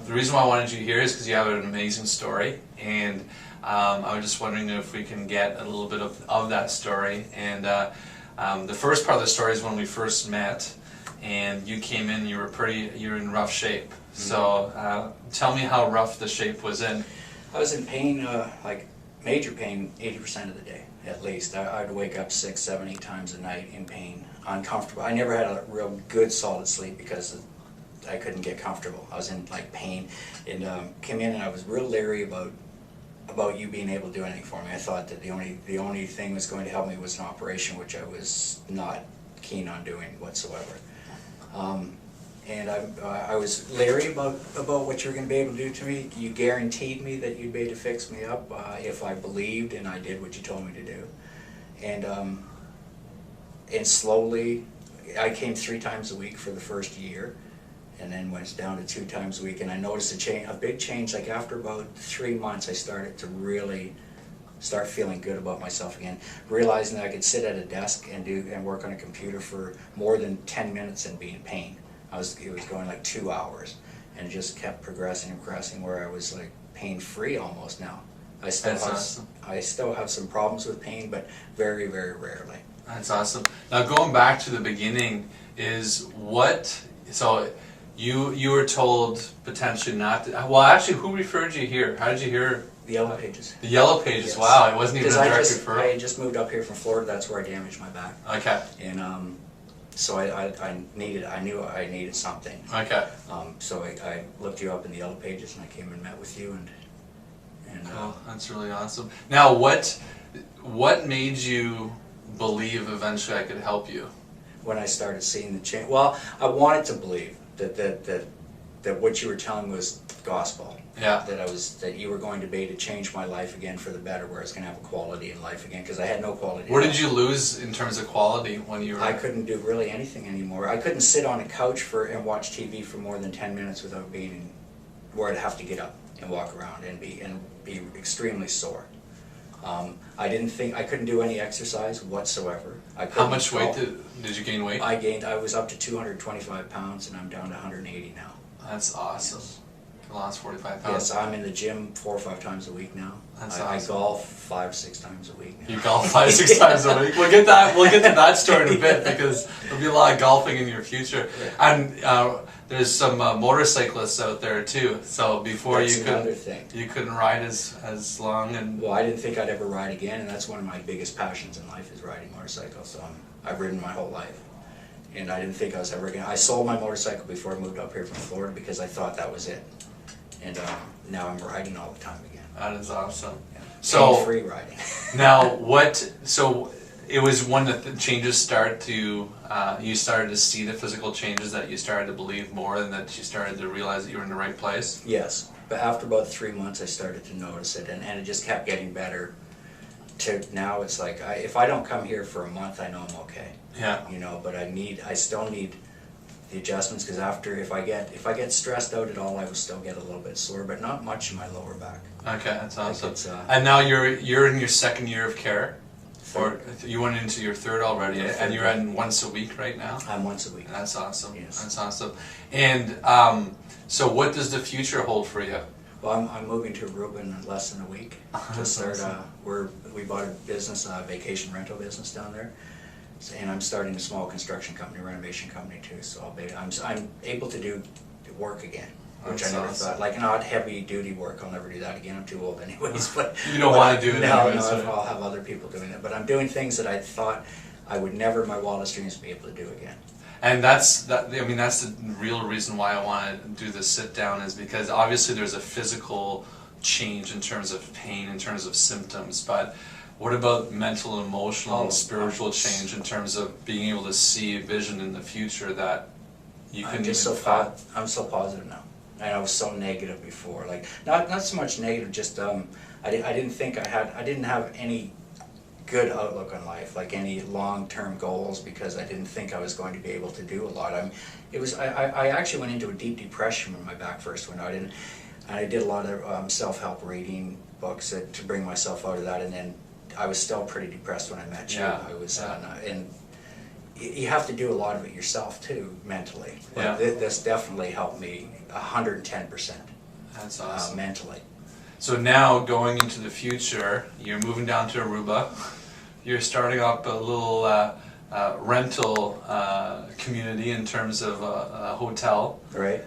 the reason why I wanted you here is because you have an amazing story, and I was just wondering if we can get a little bit of that story. And the first part of the story is when we first met, and you came in, you were in rough shape. Mm-hmm. So tell me how rough the shape was in. I was in pain, like major pain, 80% of the day, at least. I'd wake up 6, 7, 8 times a night in pain, uncomfortable. I never had a real good solid sleep because I couldn't get comfortable. I was in like pain, and came in and I was real leery about you being able to do anything for me. I thought that the only thing was going to help me was an operation, which I was not keen on doing whatsoever. And I was leery about what you were going to be able to do to me. You guaranteed me that you'd be able to fix me up if I believed and I did what you told me to do. And slowly, I came 3 times a week for the first year, and then went down to 2 times a week. And I noticed a big change. Like after about 3 months, I started to really start feeling good about myself again, realizing that I could sit at a desk and work on a computer for more than 10 minutes and be in pain. It was going like 2 hours, and it just kept progressing, where I was like pain-free almost now. I still have some problems with pain, but very, very rarely. That's awesome. Now going back to the beginning, so you were told potentially not to, well actually who referred you here? How did you hear? The Yellow Pages. The Yellow Pages, yes. Wow, it wasn't even a direct referral. I just moved up here from Florida, that's where I damaged my back. Okay. And so I knew I needed something. Okay. So I looked you up in the Yellow Pages, and I came and met with you, and oh, that's really awesome. Now what made you believe eventually I could help you? When I started seeing the change, well, I wanted to believe that what you were telling was gospel. Yeah. That you were going to be to change my life again for the better, where I was going to have a quality in life again, because I had no quality. Where did you lose in terms of quality when you were? I couldn't do really anything anymore. I couldn't sit on a couch and watch TV for more than 10 minutes without being where I'd have to get up and walk around and be extremely sore. I couldn't do any exercise whatsoever. How much weight did you gain weight? I was up to 225 pounds, and I'm down to 180 now. That's awesome. Yes. Lost 45 pounds. Yes, I'm in the gym 4 or 5 times a week now. That's awesome. I golf 5 or 6 times a week now. You golf 5 or 6 times a week. We'll get to that story in a bit, because there'll be a lot of golfing in your future. And there's some motorcyclists out there too. So before you couldn't ride as long. And well, I didn't think I'd ever ride again, and that's one of my biggest passions in life, is riding motorcycles. So I've ridden my whole life. And I didn't think I was ever going to. I sold my motorcycle before I moved up here from Florida, because I thought that was it. And now I'm riding all the time again. That is awesome. Yeah. So free riding. Now so it was when the changes started to, you started to see the physical changes, that you started to believe more, and that you started to realize that you were in the right place? Yes. But after about 3 months, I started to notice it, and it just kept getting better. To now, it's like, if I don't come here for a month, I know I'm okay. Yeah. You know, but I still need the adjustments, because if I get stressed out at all, I will still get a little bit sore, but not much in my lower back. Okay, that's awesome. And now you're in your 2nd year of care, or you went into your 3rd already, and you're in once a week right now. I'm once a week. That's awesome. Yes. That's awesome. And so, what does the future hold for you? Well, I'm moving to Aruba in less than a week to start. We bought a business, vacation rental business down there. And I'm starting a small construction company, renovation company too. So I'm able to do work again, which I never thought. Like not heavy duty work. I'll never do that again. I'm too old anyways. But you don't want to do it. No, I'll have other people doing it. But I'm doing things that I thought I would never in my wildest dreams be able to do again. And that's the real reason why I want to do this sit down, is because obviously there's a physical change in terms of pain, in terms of symptoms, but what about mental and emotional and spiritual change in terms of being able to see vision in the future that you can I'm so positive now. And I was so negative before. Like not so much negative, just I didn't think I didn't have any good outlook on life, like any long-term goals, because I didn't think I was going to be able to do a lot. I actually went into a deep depression when my back first went out, and I did a lot of self-help reading books to bring myself out of that, and then I was still pretty depressed when I met you. I was, and you have to do a lot of it yourself too, mentally. But Yeah. this definitely helped me 110%. That's awesome. Mentally. So now going into the future, you're moving down to Aruba. You're starting up a little rental community in terms of a hotel. Right.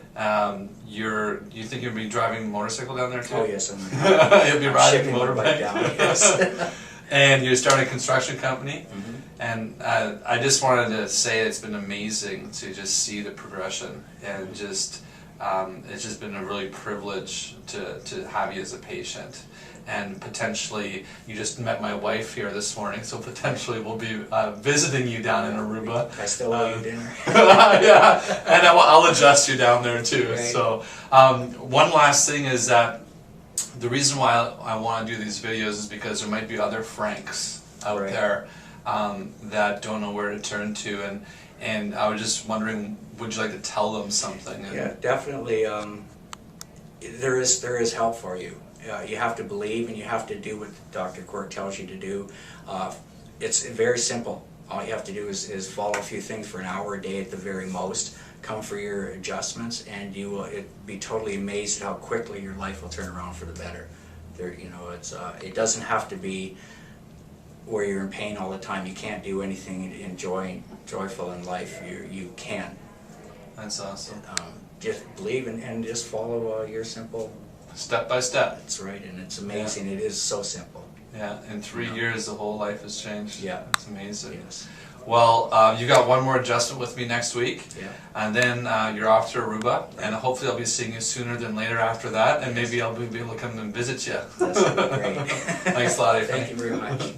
You think you'll be driving a motorcycle down there too? Oh yes, You'll be I'm riding a shipping my bike motorbike. down. Yes. And you're starting a construction company. Mhm. And I just wanted to say it's been amazing to just see the progression, and just it's just been a really privilege to have you as a patient. And potentially, you just met my wife here this morning, so potentially we'll be visiting you down in Aruba. I still owe you dinner. Yeah, and I'll adjust you down there too. Right. So one last thing is that the reason why I want to do these videos is because there might be other Franks out Right. there that don't know where to turn to, and I was just wondering, would you like to tell them something? Yeah, definitely. There is help for you. You have to believe, and you have to do what Dr. Quirk tells you to do. It's very simple. All you have to do is follow a few things for an hour a day at the very most. Come for your adjustments, and you will be totally amazed at how quickly your life will turn around for the better. It doesn't have to be where you're in pain all the time. You can't do anything joyful in life. You can. That's awesome. Just believe and just follow your simple. Step by step. That's right, and it's amazing. It is so simple. Yeah, in 3 years the whole life has changed. Yeah. It's amazing. Yes. Well, you got one more adjustment with me next week, Yeah. and then you're off to Aruba, and hopefully I'll be seeing you sooner than later after that, and maybe I'll be able to come and visit you. That's great. Thanks a lot, Ethan. Thank you very much.